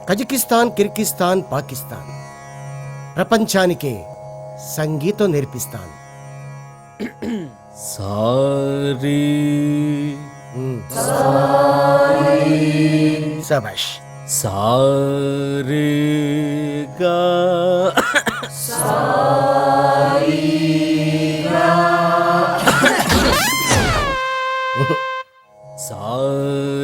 Kazakhstan, Kyrgyzstan, Pakistan ప్రపంచానికే సంగీతం నేర్పిస్తాను. సారీ శభాష్. సారీగా సారీగా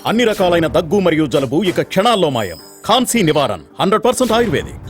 అన్ని రకాలైన దగ్గు మరియు జలుబు ఇక క్షణాల్లో మాయం. ఖాన్సీ నివారణ 100% ఆయుర్వేదిక్.